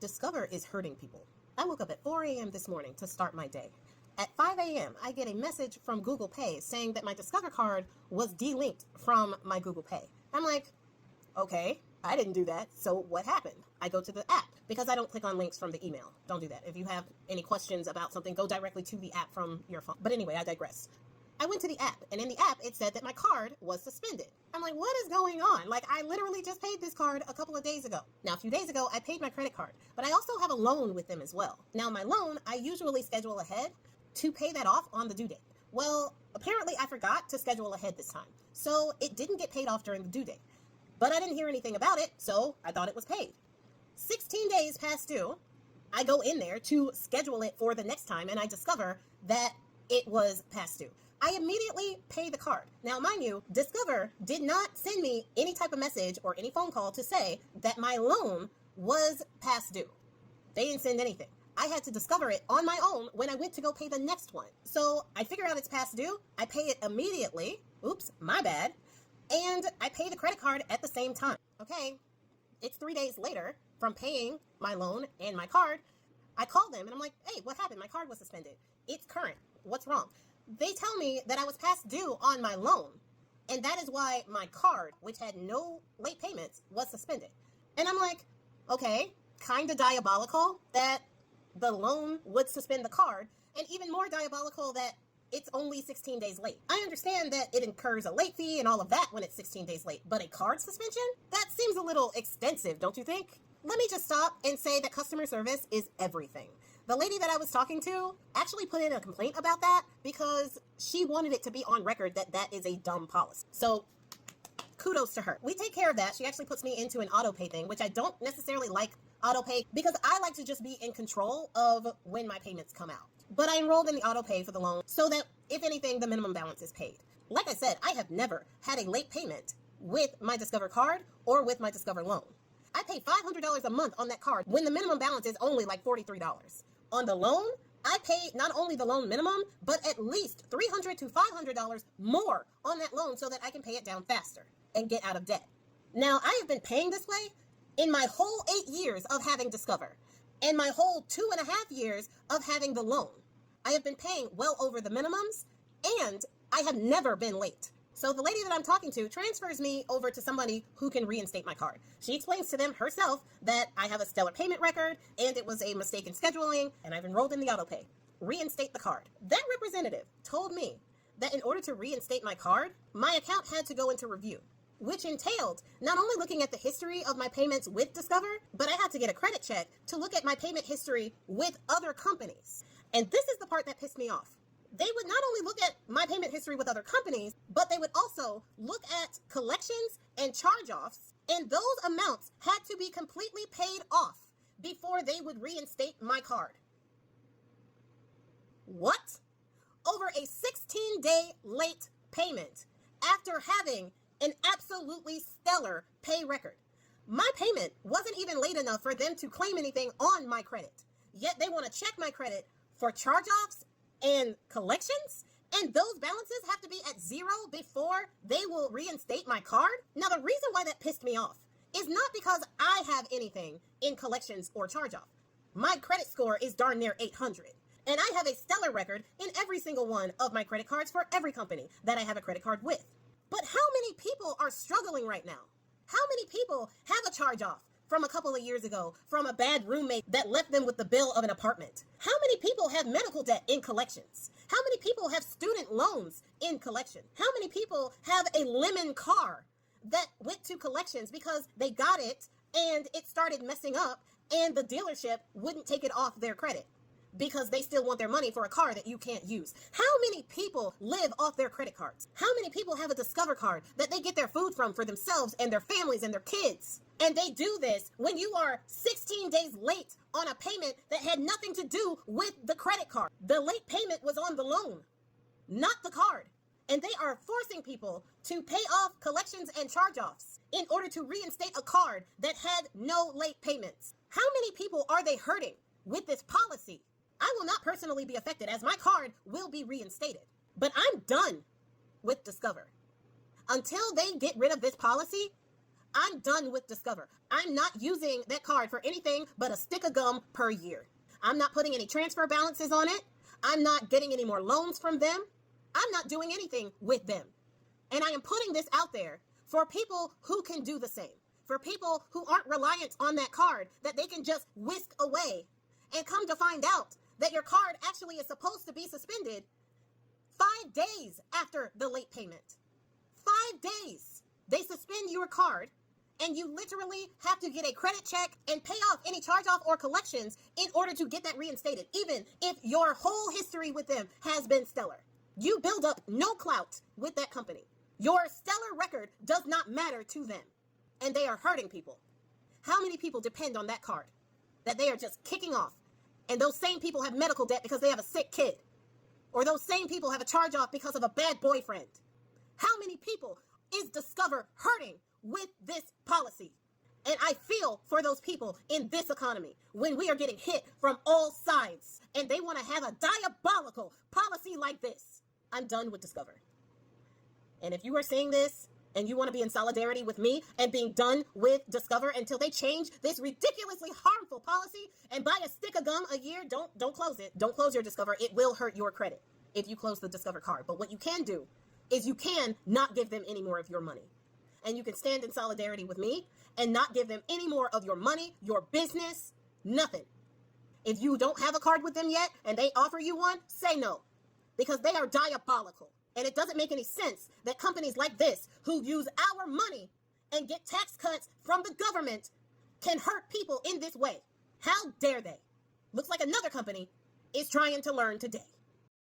Discover is hurting people. I woke up at 4 a.m. this morning to start my day. At 5 a.m., I get a message from Google Pay saying that my Discover card was delinked from my Google Pay. I'm like, okay, I didn't do that, so what happened? I go to the app because I don't click on links from the email. Don't do that. If you have any questions about something, go directly to the app from your phone. But anyway, I digress. I went to the app, and in the app, it said that my card was suspended. I'm like, what is going on? Like, I literally just paid this card a couple of days ago. Now, a few days ago, I paid my credit card, but I also have a loan with them as well. Now, my loan, I usually schedule ahead to pay that off on the due date. Well, apparently I forgot to schedule ahead this time, so it didn't get paid off during the due date. But I didn't hear anything about it, so I thought it was paid. 16 days past due, I go in there to schedule it for the next time, and I discover that it was past due. I immediately pay the card. Now, mind you, Discover did not send me any type of message or any phone call to say that my loan was past due. They didn't send anything. I had to discover it on my own when I went to go pay the next one. So I figure out it's past due. I pay it immediately. Oops, my bad. And I pay the credit card at the same time. Okay, it's 3 days later from paying my loan and my card. I call them and I'm like, hey, what happened? My card was suspended. It's current. What's wrong? They tell me that I was past due on my loan, and that is why my card, which had no late payments, was suspended. And I'm like, okay, kind of diabolical that the loan would suspend the card, and even more diabolical that it's only 16 days late. I understand that it incurs a late fee and all of that when it's 16 days late, but a card suspension? That seems a little extensive, don't you think? Let me just stop and say that customer service is everything. The lady that I was talking to actually put in a complaint about that because she wanted it to be on record that that is a dumb policy. So kudos to her. We take care of that. She actually puts me into an auto pay thing, which I don't necessarily like auto pay because I like to just be in control of when my payments come out. But I enrolled in the auto pay for the loan so that if anything, the minimum balance is paid. Like I said, I have never had a late payment with my Discover card or with my Discover loan. I pay $500 a month on that card when the minimum balance is only like $43. On the loan, I pay not only the loan minimum, but at least $300 to $500 more on that loan so that I can pay it down faster and get out of debt. Now, I have been paying this way in my whole 8 years of having Discover and my whole 2.5 years of having the loan. I have been paying well over the minimums and I have never been late. So the lady that I'm talking to transfers me over to somebody who can reinstate my card. She explains to them herself that I have a stellar payment record and it was a mistake in scheduling and I've enrolled in the auto pay. Reinstate the card. That representative told me that in order to reinstate my card, my account had to go into review, which entailed not only looking at the history of my payments with Discover, but I had to get a credit check to look at my payment history with other companies. And this is the part that pissed me off. They would not only look at my payment history with other companies, but they would also look at collections and charge-offs, and those amounts had to be completely paid off before they would reinstate my card. What? Over a 16-day late payment after having an absolutely stellar pay record. My payment wasn't even late enough for them to claim anything on my credit, yet they want to check my credit for charge-offs and collections, and those balances have to be at zero before they will reinstate my card. Now, the reason why that pissed me off is not because I have anything in collections or charge-off. My credit score is darn near 800, and I have a stellar record in every single one of my credit cards for every company that I have a credit card with. But how many people are struggling right now? How many people have a charge-off from a couple of years ago from a bad roommate that left them with the bill of an apartment? How many people have medical debt in collections? How many people have student loans in collection? How many people have a lemon car that went to collections because they got it and it started messing up and the dealership wouldn't take it off their credit because they still want their money for a car that you can't use? How many people live off their credit cards? How many people have a Discover card that they get their food from for themselves and their families and their kids? And they do this when you are 16 days late on a payment that had nothing to do with the credit card. The late payment was on the loan, not the card. And they are forcing people to pay off collections and charge-offs in order to reinstate a card that had no late payments. How many people are they hurting with this policy? I will not personally be affected as my card will be reinstated. But I'm done with Discover. Until they get rid of this policy, I'm done with Discover. I'm not using that card for anything but a stick of gum per year. I'm not putting any transfer balances on it. I'm not getting any more loans from them. I'm not doing anything with them. And I am putting this out there for people who can do the same. For people who aren't reliant on that card that they can just whisk away and come to find out that your card actually is supposed to be suspended 5 days after the late payment. 5 days. They suspend your card and you literally have to get a credit check and pay off any charge-off or collections in order to get that reinstated, even if your whole history with them has been stellar. You build up no clout with that company. Your stellar record does not matter to them, and they are hurting people. How many people depend on that card that they are just kicking off, and those same people have medical debt because they have a sick kid, or those same people have a charge-off because of a bad boyfriend? How many people is Discover hurting with this policy? And I feel for those people in this economy when we are getting hit from all sides and they want to have a diabolical policy like this. I'm done with Discover. And if you are saying this and you want to be in solidarity with me and being done with Discover until they change this ridiculously harmful policy and buy a stick of gum a year, don't close it. Don't close your Discover. It will hurt your credit if you close the Discover card. But what you can do is you can not give them any more of your money. And you can stand in solidarity with me and not give them any more of your money, your business, nothing. If you don't have a card with them yet and they offer you one, say no, because they are diabolical. And it doesn't make any sense that companies like this who use our money and get tax cuts from the government can hurt people in this way. How dare they? Looks like another company is trying to learn today.